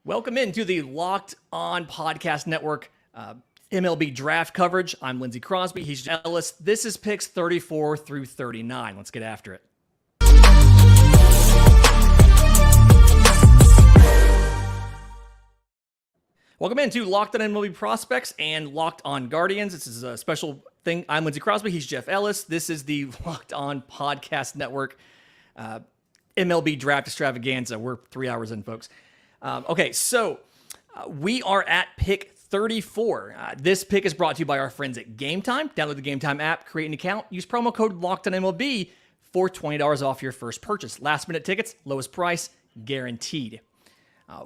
Welcome into the Locked On Podcast Network MLB Draft coverage. I'm Lindsey Crosby. He's Ellis. This is picks 34 through 39. Let's get after it. Welcome into Locked On MLB Prospects and Locked On Guardians. This is a special thing. I'm Lindsey Crosby. He's Jeff Ellis. This is the Locked On Podcast Network MLB Draft Extravaganza. We're 3 hours in, folks. So we are at pick 34. This pick is brought to you by our friends at Game Time. Download the Game Time app, create an account, use promo code LOCKEDONMLB for $20 off your first purchase. Last minute tickets, lowest price, guaranteed.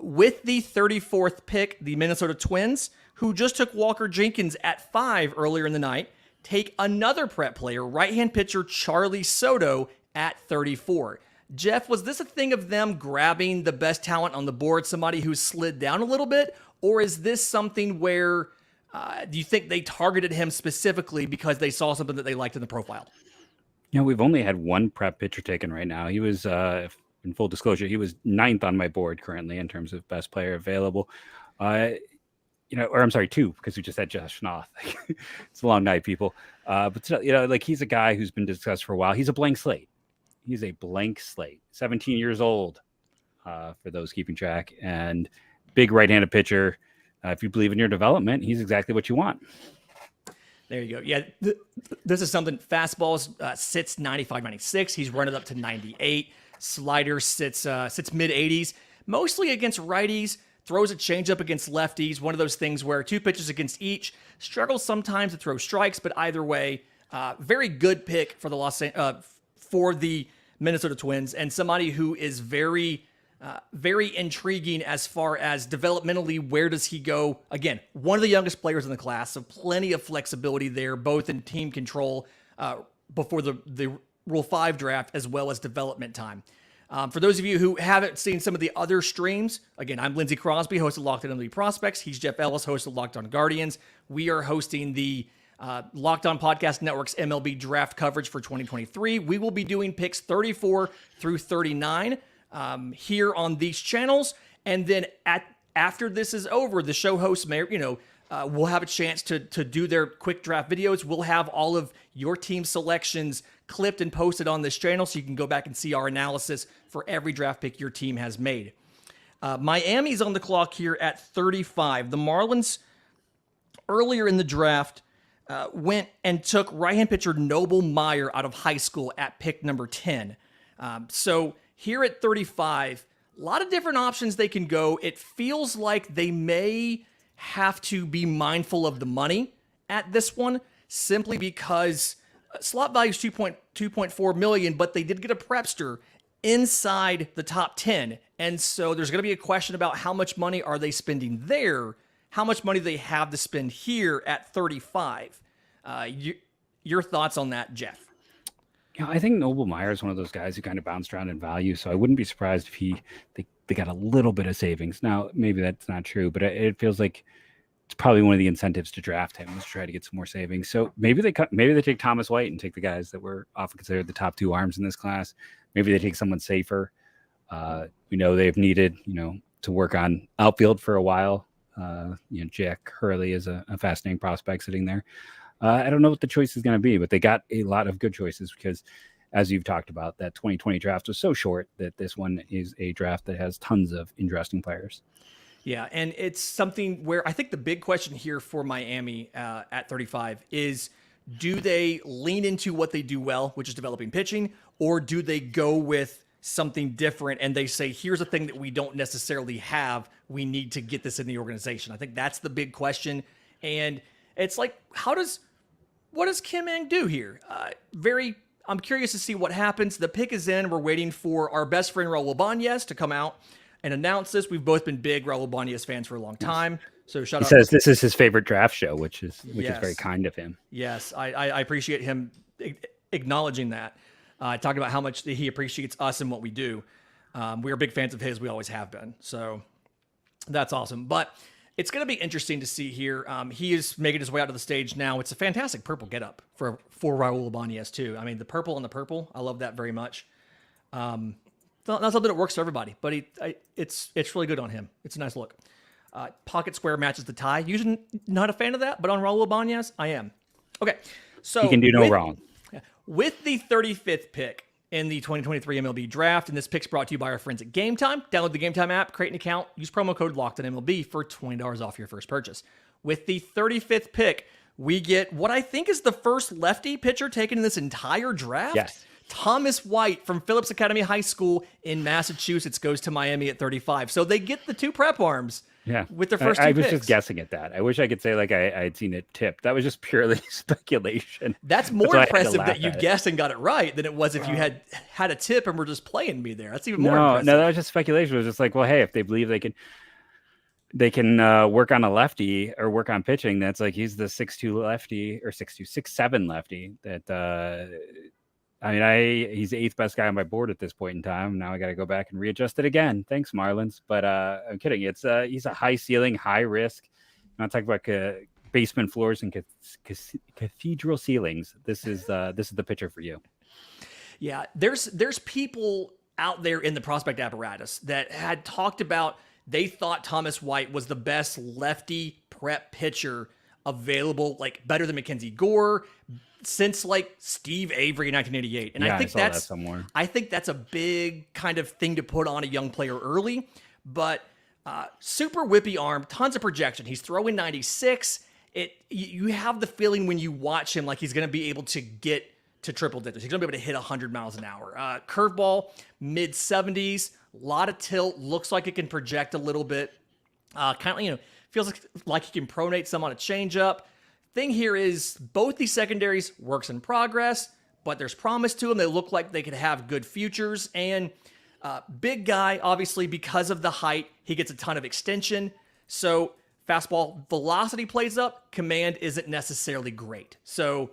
With the 34th pick, the Minnesota Twins, who just took Walker Jenkins at 5 earlier in the night, take another prep player, right-hand pitcher Charlie Soto at 34. Jeff, was this a thing of them grabbing the best talent on the board, somebody who slid down a little bit? Or is this something where do you think they targeted him specifically because they saw something that they liked in the profile? We've only had one prep pitcher taken right now. He was, in full disclosure, he was 9th on my board currently in terms of best player available. Or I'm sorry, 2, because we just had Josh Schnoth. It's a long night, people. But he's a guy who's been discussed for a while. He's a blank slate. He's a blank slate, 17 years old, for those keeping track, and big right-handed pitcher. If you believe in your development, he's exactly what you want. There you go. Yeah, this is something. Fastballs sits 95, 96. He's running up to 98. Slider sits mid-80s, mostly against righties. Throws a changeup against lefties. One of those things where 2 pitches against each. Struggles sometimes to throw strikes, but either way, very good pick for the Minnesota Twins, and somebody who is very intriguing as far as developmentally, where does he go? Again, one of the youngest players in the class, so plenty of flexibility there, both in team control before the Rule 5 draft, as well as development time. For those of you who haven't seen some of the other streams, again, I'm Lindsey Crosby, host of Locked On MLB Prospects. He's Jeff Ellis, host of Locked On Guardians. We are hosting the Locked On Podcast Network's MLB Draft coverage for 2023. We will be doing picks 34 through 39 here on these channels, and then after this is over, the show hosts will have a chance to do their quick draft videos. We'll have all of your team selections clipped and posted on this channel, so you can go back and see our analysis for every draft pick your team has made. Miami's on the clock here at 35. The Marlins earlier in the draft went and took right-hand pitcher Noble Meyer out of high school at pick number 10. So here at 35, a lot of different options they can go. It feels like they may have to be mindful of the money at this one, simply because slot value is $2.4 million, but they did get a prepster inside the top 10. And so there's going to be a question about how much money are they spending there, how much money they have to spend here at 35. Your thoughts on that, Jeff? I think Noble Meyer is one of those guys who kind of bounced around in value, so I wouldn't be surprised if they got a little bit of savings. Now, maybe that's not true, but it feels like it's probably one of the incentives to draft him is to try to get some more savings. So maybe they take Thomas White and take the guys that were often considered the top 2 arms in this class. Maybe they take someone safer. We know they've needed, to work on outfield for a while. Jack Hurley is a fascinating prospect sitting there. I don't know what the choice is going to be, but they got a lot of good choices because, as you've talked about, that 2020 draft was so short that this one is a draft that has tons of interesting players. Yeah, and it's something where I think the big question here for Miami at 35 is, do they lean into what they do well, which is developing pitching, or do they go with something different and they say, here's a thing that we don't necessarily have, we need to get this in the organization? I think that's the big question. And it's like, what does Kim Ng do here? I'm curious to see what happens. The pick is in. We're waiting for our best friend Raul Ibanez to come out and announce this. We've both been big Raul Ibanez fans for a long time. So shout out. He says this is his favorite draft show, which is very kind of him. Yes, I appreciate him acknowledging that. Talking about how much he appreciates us and what we do. We are big fans of his. We always have been. So that's awesome. But it's going to be interesting to see here. He is making his way out to the stage now. It's a fantastic purple getup for Raul Ibanez too. I mean, the purple on the purple, I love that very much. not something that works for everybody, but it's really good on him. It's a nice look. Pocket square matches the tie. Usually not a fan of that, but on Raul Ibanez, I am. Okay, so He can do no wrong. With the 35th pick in the 2023 MLB Draft, and this pick's brought to you by our friends at Game Time. Download the Game Time app, create an account, use promo code LOCKEDONMLB for $20 off your first purchase. With the 35th pick, we get what I think is the first lefty pitcher taken in this entire draft. Yes. Thomas White from Phillips Academy High School in Massachusetts goes to Miami at 35. So they get the two prep arms. Yeah, with their first I two was picks. just guessing at that. I wish I could say like I had seen it tipped. That was just purely speculation. That's more That's impressive that you guessed and got it right than it was if you had a tip and were just playing me there. That's even more impressive. No, that was just speculation. It was just like, well, hey, if they believe they can work on a lefty or work on pitching, that's like he's the 6'2" lefty or 6'7" lefty. That he's the 8th best guy on my board at this point in time. Now I got to go back and readjust it again. Thanks, Marlins. But I'm kidding. It's he's a high ceiling, high risk. I'm not talking about basement floors and cathedral ceilings. This is the pitcher for you. Yeah, there's people out there in the prospect apparatus that had talked about they thought Thomas White was the best lefty prep pitcher available, like better than Mackenzie Gore since like Steve Avery in 1988. And yeah, I think that somewhere. I think that's a big kind of thing to put on a young player early, but super whippy arm, tons of projection. He's throwing 96. You have the feeling when you watch him like he's going to be able to get to triple digits. He's going to be able to hit 100 miles an hour. Curveball, mid 70s, a lot of tilt, looks like it can project a little bit. Kind of, feels like he can pronate some on a changeup. Thing here is both these secondaries works in progress, but there's promise to them. They look like they could have good futures. And big guy, obviously, because of the height, he gets a ton of extension. So fastball velocity plays up. Command isn't necessarily great. So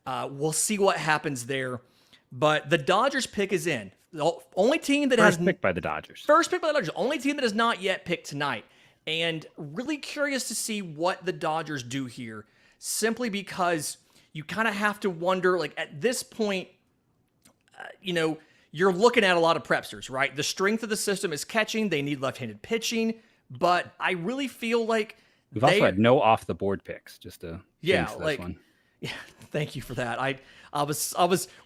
we'll see what happens there. But the Dodgers pick is in. The only team that First pick by the Dodgers. First pick by the Dodgers. Only team that has not yet picked tonight. And really curious to see what the Dodgers do here. Simply because you kind of have to wonder, like at this point, you're looking at a lot of prepsters, right? The strength of the system is catching. They need left-handed pitching. But I really feel like we've also had no off-the-board picks, just to this one. Yeah, thank you for that.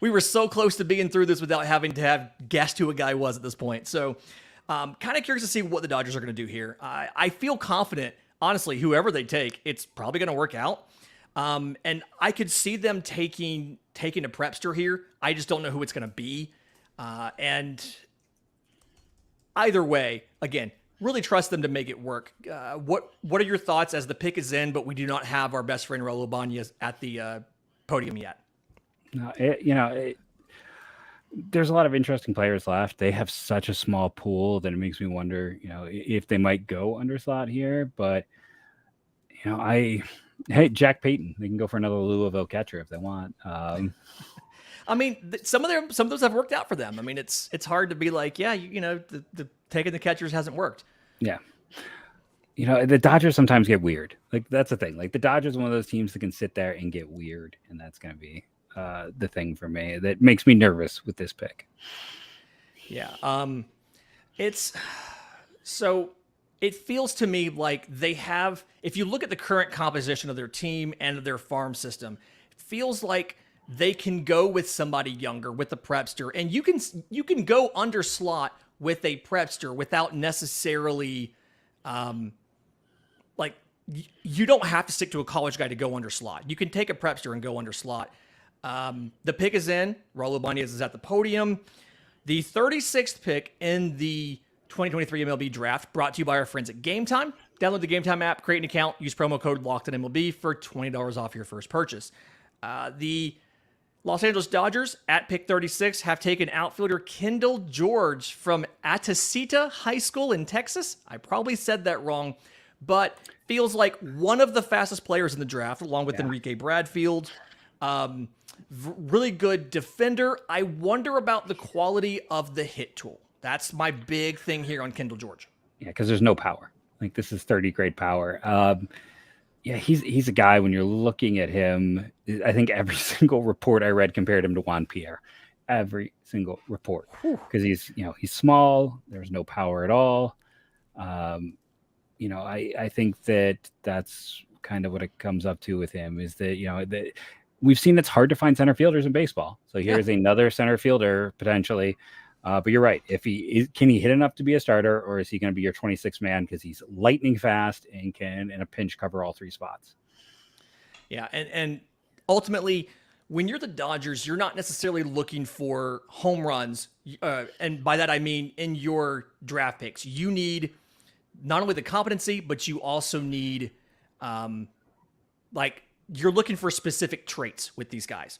We were so close to being through this without having to have guessed who a guy was at this point. So kind of curious to see what the Dodgers are going to do here. I feel confident, honestly, whoever they take, it's probably going to work out. And I could see them taking a prepster here. I just don't know who it's going to be. And either way, again, really trust them to make it work. What are your thoughts as the pick is in, but we do not have our best friend Raul Ibanez at the podium yet? No, there's a lot of interesting players left. They have such a small pool that it makes me wonder, if they might go under slot here. But hey, Jack Payton, they can go for another Louisville catcher if they want. I mean, some of those have worked out for them. I mean, it's hard to be like, yeah, the taking the catchers hasn't worked. Yeah. The Dodgers sometimes get weird. Like that's the thing. Like the Dodgers are one of those teams that can sit there and get weird, and that's going to be the thing for me that makes me nervous with this pick. Yeah. It feels to me like they have, if you look at the current composition of their team and their farm system, it feels like they can go with somebody younger, with a prepster, and you can go under slot with a prepster without necessarily, you don't have to stick to a college guy to go under slot. You can take a prepster and go under slot. The pick is in. Raul Ibanez is at the podium. The 36th pick in the 2023 MLB Draft, brought to you by our friends at Game Time. Download the Game Time app, create an account, use promo code LOCKEDONMLB for $20 off your first purchase. The Los Angeles Dodgers at pick 36 have taken outfielder Kendall George from Atasita High School in Texas. I probably said that wrong, but feels like one of the fastest players in the draft, along with Enrique Bradfield. Really good defender. I wonder about the quality of the hit tool. That's my big thing here on Kendall George. Yeah, because there's no power. Like this is 30 grade power. He's a guy when you're looking at him. I think every single report I read compared him to Juan Pierre. every single report because he's small. There's no power at all. I think that's kind of what it comes up to with him is that we've seen it's hard to find center fielders in baseball. So here's another center fielder potentially. But you're right. Can he hit enough to be a starter, or is he going to be your 26th man because he's lightning fast and can in a pinch cover all three spots? Yeah, and ultimately, when you're the Dodgers, you're not necessarily looking for home runs, and by that I mean in your draft picks. You need not only the competency, but you also need, you're looking for specific traits with these guys.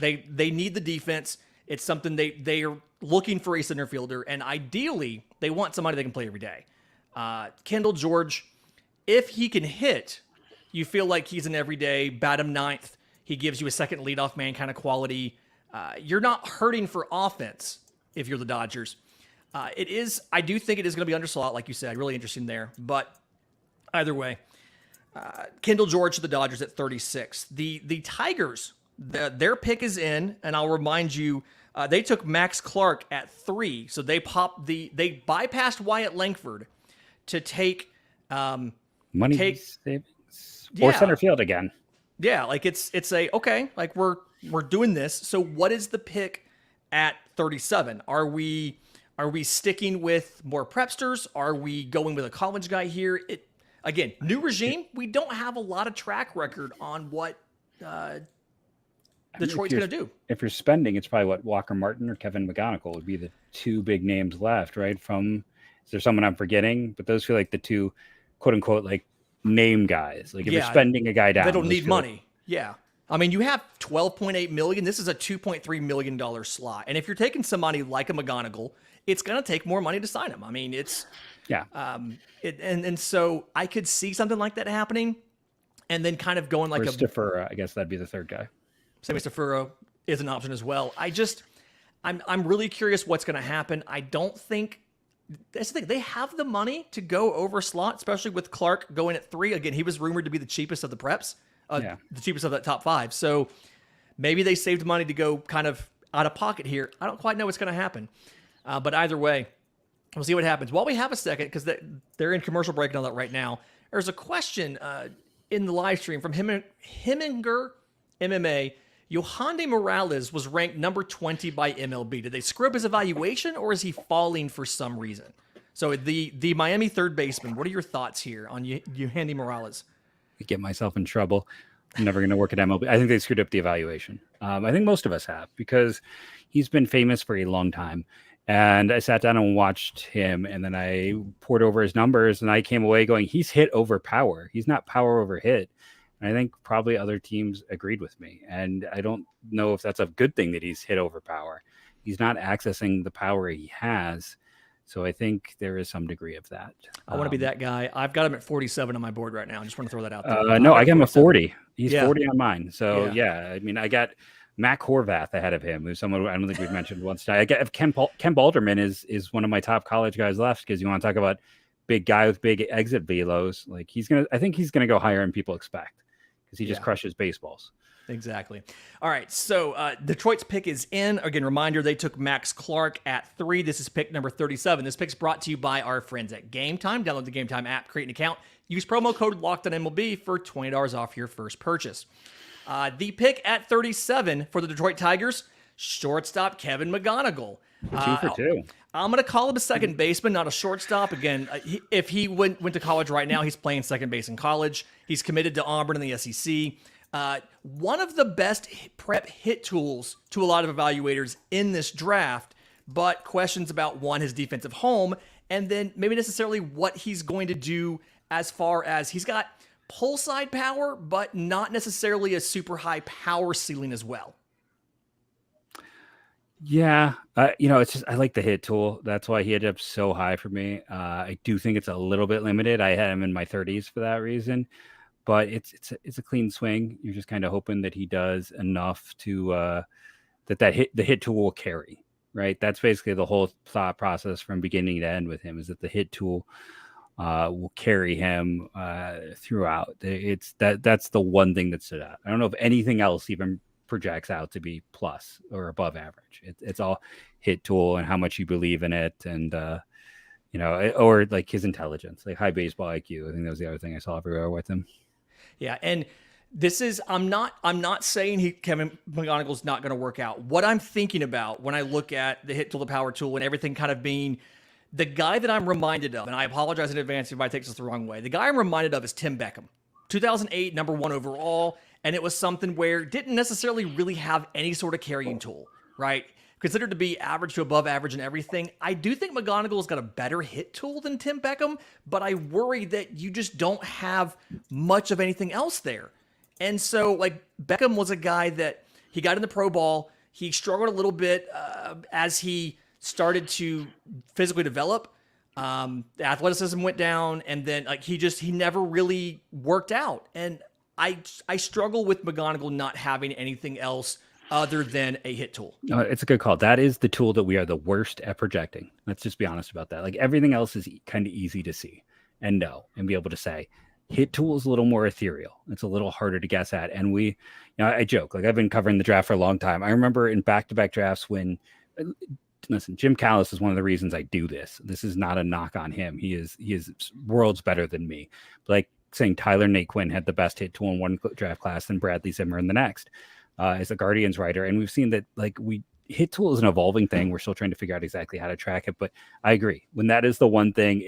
They need the defense. It's something they are looking for a center fielder, and ideally, they want somebody that can play every day. Kendall George, if he can hit, you feel like he's an everyday, bat him ninth. He gives you a second leadoff man kind of quality. You're not hurting for offense if you're the Dodgers. I do think it is going to be under slot, like you said. Really interesting there. But either way, Kendall George to the Dodgers at 36. The Tigers, their pick is in, and I'll remind you, they took Max Clark at 3. So they bypassed Wyatt Langford to take money savings or center field again. Yeah, like it's okay, like we're doing this. So what is the pick at 37? Are we sticking with more prepsters? Are we going with a college guy here? Again, new regime. We don't have a lot of track record on what Detroit's going to do. If you're spending, it's probably what Walker Martin or Kevin McGonigal would be the two big names left, right? Is there someone I'm forgetting? But those feel like the two, quote unquote, like name guys. Like if you're spending a guy down, they don't need money. I mean, you have $12.8 million. This is a $2.3 million slot, and if you're taking somebody like a McGonigal, it's going to take more money to sign him. I mean, and so I could see something like that happening, and then kind of going like Stafura, I guess that'd be the third guy. Sammy Stafura is an option as well. I'm really curious what's going to happen. I don't think. That's the thing. They have the money to go over slot, especially with Clark going at 3. Again, he was rumored to be the cheapest of the preps, the cheapest of that top 5. So maybe they saved money to go kind of out of pocket here. I don't quite know what's going to happen. But either way, we'll see what happens. While we have a second, because they're in commercial break and all that right now, there's a question in the live stream from Heminger MMA. Yohandy Morales was ranked number 20 by MLB. Did they screw up his evaluation, or is he falling for some reason? So the Miami third baseman, what are your thoughts here on Yohandy Morales? I get myself in trouble. I'm never going to work at MLB. I think they screwed up the evaluation. I think most of us have, because he's been famous for a long time. And I sat down and watched him, and then I poured over his numbers, and I came away going, he's hit over power. He's not power over hit. And I think probably other teams agreed with me. And I don't know if that's a good thing that he's hit over power. He's not accessing the power he has. So I think there is some degree of that. I want to be that guy. I've got him at 47 on my board right now. I just want to throw that out there. No, I got him at 40. He's 40 on mine. So I mean, I got Mac Horvath ahead of him, who's someone I don't think we've mentioned once. I get Ken Balderman is one of my top college guys left, because you want to talk about big guy with big exit velos. Like I think he's gonna go higher than people expect, because he just crushes baseballs. Exactly. All right, so Detroit's pick is in. Again, reminder, they took Max Clark at 3. This is pick number 37. This pick's brought to you by our friends at Game Time. Download the Game Time app, create an account, use promo code LOCKEDONMLB for $20 off your first purchase. The pick at 37 for the Detroit Tigers, shortstop Kevin McGonigal. 2 for 2. I'm going to call him a second baseman, not a shortstop. Again, if he went to college right now, he's playing second base in college. He's committed to Auburn in the SEC. One of the best prep hit tools to a lot of evaluators in this draft, but questions about, one, his defensive home, and then maybe necessarily what he's going to do as far as he's got pull side power, but not necessarily a super high power ceiling as well. Yeah. It's just, I like the hit tool. That's why he ended up so high for me. I do think it's a little bit limited. I had him in my 30s for that reason, but it's a clean swing. You're just kind of hoping that he does enough to, the hit tool will carry, right? That's basically the whole thought process from beginning to end with him, is that the hit tool will carry him throughout. That's the one thing that stood out. I don't know if anything else even projects out to be plus or above average. It's all hit tool and how much you believe in it, and or like his intelligence, like high baseball IQ. I think that was the other thing I saw everywhere with him. Yeah, and this is I'm not saying Kevin McGonigal's not going to work out. What I'm thinking about when I look at the hit tool, the power tool, and everything kind of being the guy that I'm reminded of, and I apologize in advance if I take this the wrong way. The guy I'm reminded of is Tim Beckham, 2008, number 1 overall, and it was something where didn't necessarily really have any sort of carrying tool, right? Considered to be average to above average and everything. I do think McGonigal's got a better hit tool than Tim Beckham, but I worry that you just don't have much of anything else there. And so, like, Beckham was a guy that he got in the pro ball. He struggled a little bit as he started to physically develop. The athleticism went down, and then like he never really worked out. And I struggle with McGonigal not having anything else other than a hit tool. No, it's a good call. That is the tool that we are the worst at projecting. Let's just be honest about that. Like everything else is kind of easy to see and know and be able to say. Hit tool is a little more ethereal. It's a little harder to guess at. And I joke, like I've been covering the draft for a long time. I remember in back-to-back drafts when, listen, Jim Callis is one of the reasons I do this. This is not a knock on him. He is worlds better than me. But like saying Tyler Naquin had the best hit tool in one draft class than Bradley Zimmer in the next. As a Guardians writer, and we've seen that like hit tool is an evolving thing. We're still trying to figure out exactly how to track it, but I agree when that is the one thing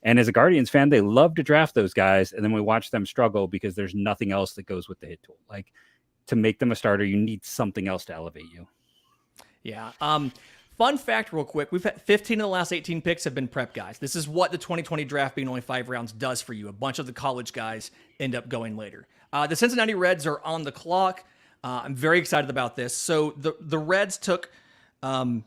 and as a Guardians fan, they love to draft those guys, and then we watch them struggle because there's nothing else that goes with the hit tool. Like to make them a starter, you need something else to elevate you. Yeah. Fun fact, real quick: we've had 15 of the last 18 picks have been prep guys. This is what the 2020 draft, being only 5 rounds, does for you. A bunch of the college guys end up going later. The Cincinnati Reds are on the clock. I'm very excited about this. So the Reds took right-hand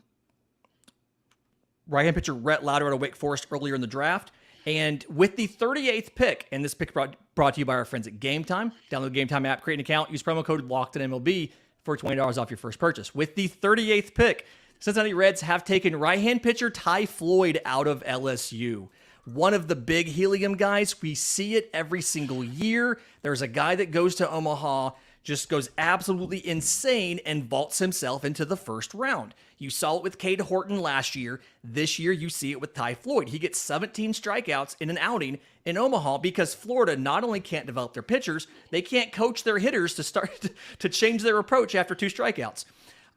pitcher Rhett Lauder out of Wake Forest earlier in the draft. And with the 38th pick, and this pick brought to you by our friends at Game Time. Download the Game Time app, create an account, use promo code LOCKEDONMLB for $20 off your first purchase. With the 38th pick, Cincinnati Reds have taken right-hand pitcher Ty Floyd out of LSU. One of the big helium guys. We see it every single year. There's a guy that goes to Omaha, just goes absolutely insane and vaults himself into the first round. You saw it with Cade Horton last year. This year, you see it with Ty Floyd. He gets 17 strikeouts in an outing in Omaha because Florida not only can't develop their pitchers, they can't coach their hitters to start to change their approach after 2 strikeouts.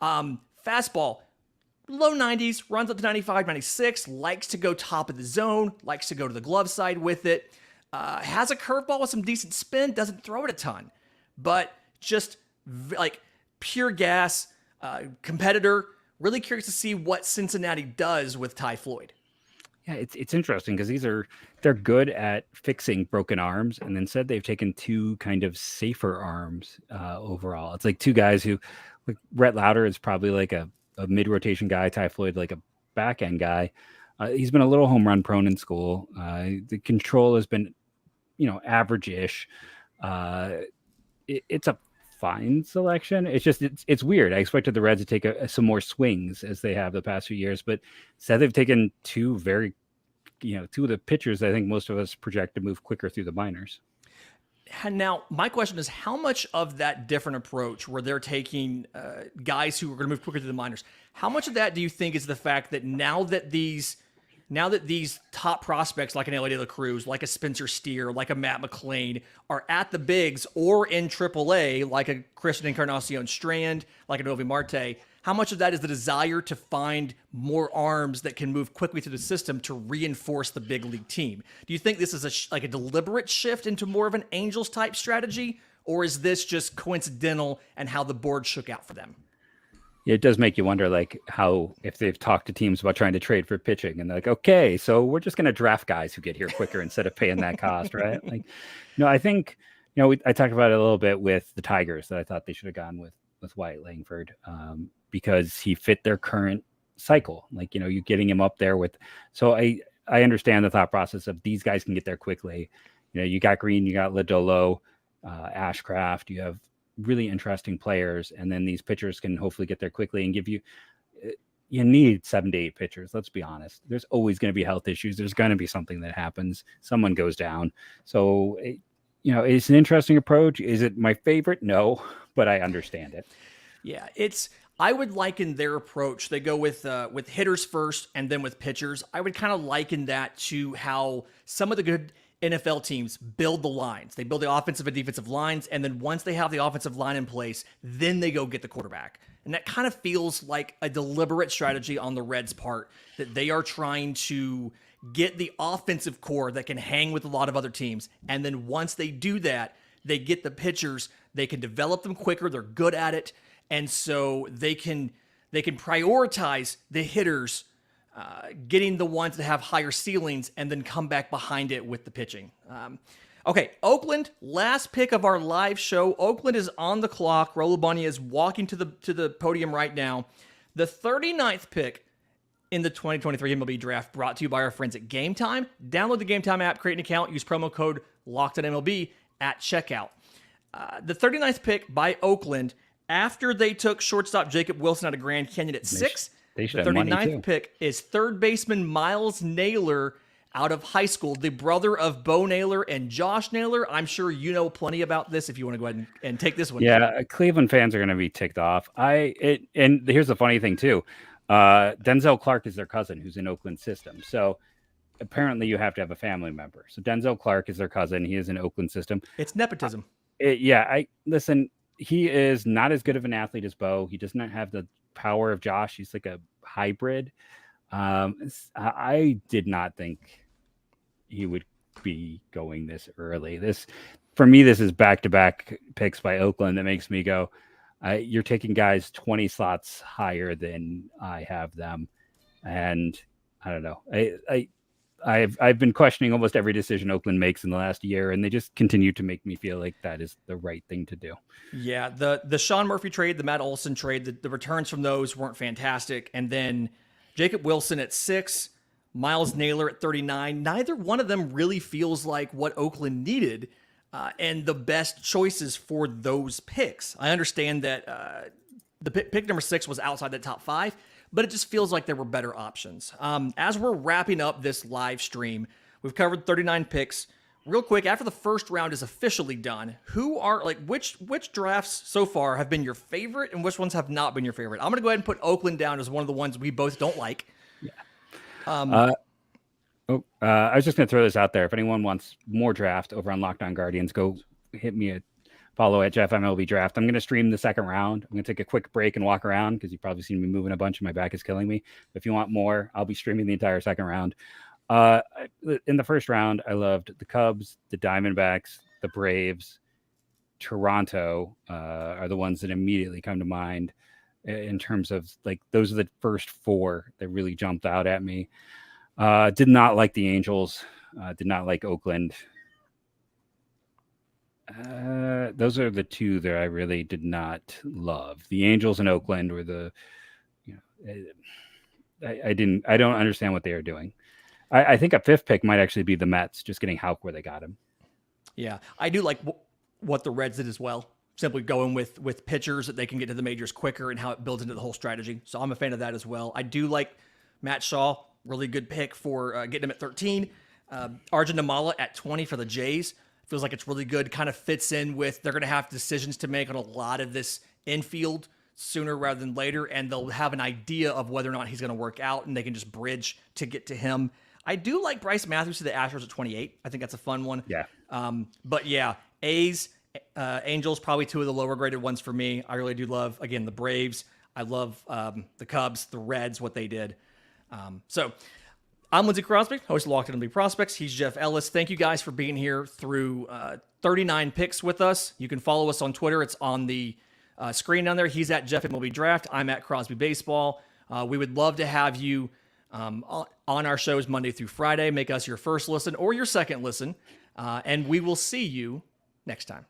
Fastball, low 90s, runs up to 95, 96, likes to go top of the zone, likes to go to the glove side with it, has a curveball with some decent spin, doesn't throw it a ton, but just like pure gas, competitor. Really curious to see what Cincinnati does with Ty Floyd. Yeah, it's interesting because they're good at fixing broken arms, and instead they've taken 2 kind of safer arms overall. It's like 2 guys who, like Rhett Lauder is probably like a mid-rotation guy, Ty Floyd like a back-end guy. He's been a little home run prone in school. The control has been, average-ish. It's a fine selection. It's just it's weird. I expected the Reds to take some more swings as they have the past few years, but instead they've taken 2 very, 2 of the pitchers I think most of us project to move quicker through the minors. Now, my question is, how much of that different approach where they're taking guys who are going to move quicker through the minors, how much of that do you think is the fact that now that these top prospects like an Ellie De La Cruz, like a Spencer Steer, like a Matt McLean are at the bigs or in AAA, like a Christian Encarnacion Strand, like a Novi Marte, how much of that is the desire to find more arms that can move quickly through the system to reinforce the big league team? Do you think this is a deliberate shift into more of an Angels type strategy, or is this just coincidental and how the board shook out for them? It does make you wonder, like, how if they've talked to teams about trying to trade for pitching and they're like, okay, so we're just going to draft guys who get here quicker instead of paying that cost, right? Like, I think, I talked about it a little bit with the Tigers that I thought they should have gone with Wyatt Langford because he fit their current cycle. Like, you're getting him up there with, so I understand the thought process of these guys can get there quickly. You got Green, you got Lodolo, Ashcraft, you have really interesting players, and then these pitchers can hopefully get there quickly and give you need 7 to 8 pitchers. Let's be honest, there's always going to be health issues. There's going to be something that happens, someone goes down. So it's an interesting approach. Is it my favorite? No, but I understand it. Yeah, I would liken their approach. They go with hitters first and then with pitchers. I would kind of liken that to how some of the good NFL teams build the lines. They build the offensive and defensive lines, and then once they have the offensive line in place, then they go get the quarterback. And that kind of feels like a deliberate strategy on the Reds' part, that they are trying to get the offensive core that can hang with a lot of other teams. And then once they do that, they get the pitchers. They can develop them quicker. They're good at it. And so they can prioritize the hitters, getting the ones that have higher ceilings, and then come back behind it with the pitching. Okay, Oakland, last pick of our live show. Oakland is on the clock. Raul Bonilla is walking to the podium right now. The 39th pick in the 2023 MLB Draft, brought to you by our friends at Game Time. Download the Game Time app, create an account, use promo code LOCKEDONMLB at checkout. The 39th pick by Oakland, after they took shortstop Jacob Wilson out of Grand Canyon at 6, they the should have money 39th too. pick is third baseman Miles Naylor out of high school, the brother of Bo Naylor and Josh Naylor. I'm sure you know plenty about this if you want to go ahead and take this one. Yeah, Cleveland fans are going to be ticked off. And here's the funny thing too. Denzel Clark is their cousin who's in Oakland system. So apparently you have to have a family member. So Denzel Clark is their cousin. He is in Oakland system. It's nepotism. Listen, he is not as good of an athlete as Bo. He does not have the power of Josh. He's like a hybrid. I did not think he would be going this early. For me, this is back-to-back picks by Oakland that makes me go, you're taking guys 20 slots higher than I have them. And I don't know. I've been questioning almost every decision Oakland makes in the last year, and they just continue to make me feel like that is the right thing to do. Yeah, the Sean Murphy trade, the Matt Olson trade, the returns from those weren't fantastic. And then Jacob Wilson at 6, Miles Naylor at 39. Neither one of them really feels like what Oakland needed and the best choices for those picks. I understand that the pick number 6 was outside the top 5, but it just feels like there were better options. As we're wrapping up this live stream, we've covered 39 picks. Real quick, after the first round is officially done, which drafts so far have been your favorite and which ones have not been your favorite? I'm going to go ahead and put Oakland down as one of the ones we both don't like. Yeah. I was just going to throw this out there. If anyone wants more draft over on Locked On Guardians, go hit me a follow at Jeff MLB Draft. I'm going to stream the second round. I'm going to take a quick break and walk around because you've probably seen me moving a bunch and my back is killing me. If you want more, I'll be streaming the entire second round. In the first round, I loved the Cubs, the Diamondbacks, the Braves, Toronto are the ones that immediately come to mind in terms of like, those are the first 4 that really jumped out at me. Did not like the Angels, did not like Oakland. Those are the 2 that I really did not love. The Angels and Oakland were I don't understand what they are doing. I think a 5th pick might actually be the Mets, just getting Houck where they got him. Yeah, I do like what the Reds did as well. Simply going with pitchers that they can get to the majors quicker and how it builds into the whole strategy. So I'm a fan of that as well. I do like Matt Shaw, really good pick for getting him at 13. Arjun Namala at 20 for the Jays. Feels like it's really good, kind of fits in with they're going to have decisions to make on a lot of this infield sooner rather than later, and they'll have an idea of whether or not he's going to work out, and they can just bridge to get to him. I do like Bryce Matthews to the Astros at 28. I think that's a fun one. Yeah. But yeah, A's, Angels, probably 2 of the lower graded ones for me. I really do love, again, the Braves. I love the Cubs, the Reds, what they did. So I'm Lindsey Crosby, host of Locked On MLB Prospects. He's Jeff Ellis. Thank you guys for being here through 39 picks with us. You can follow us on Twitter. It's on the screen down there. He's at Jeff MLB Draft. I'm at Crosby Baseball. We would love to have you on our shows Monday through Friday. Make us your first listen or your second listen. And we will see you next time.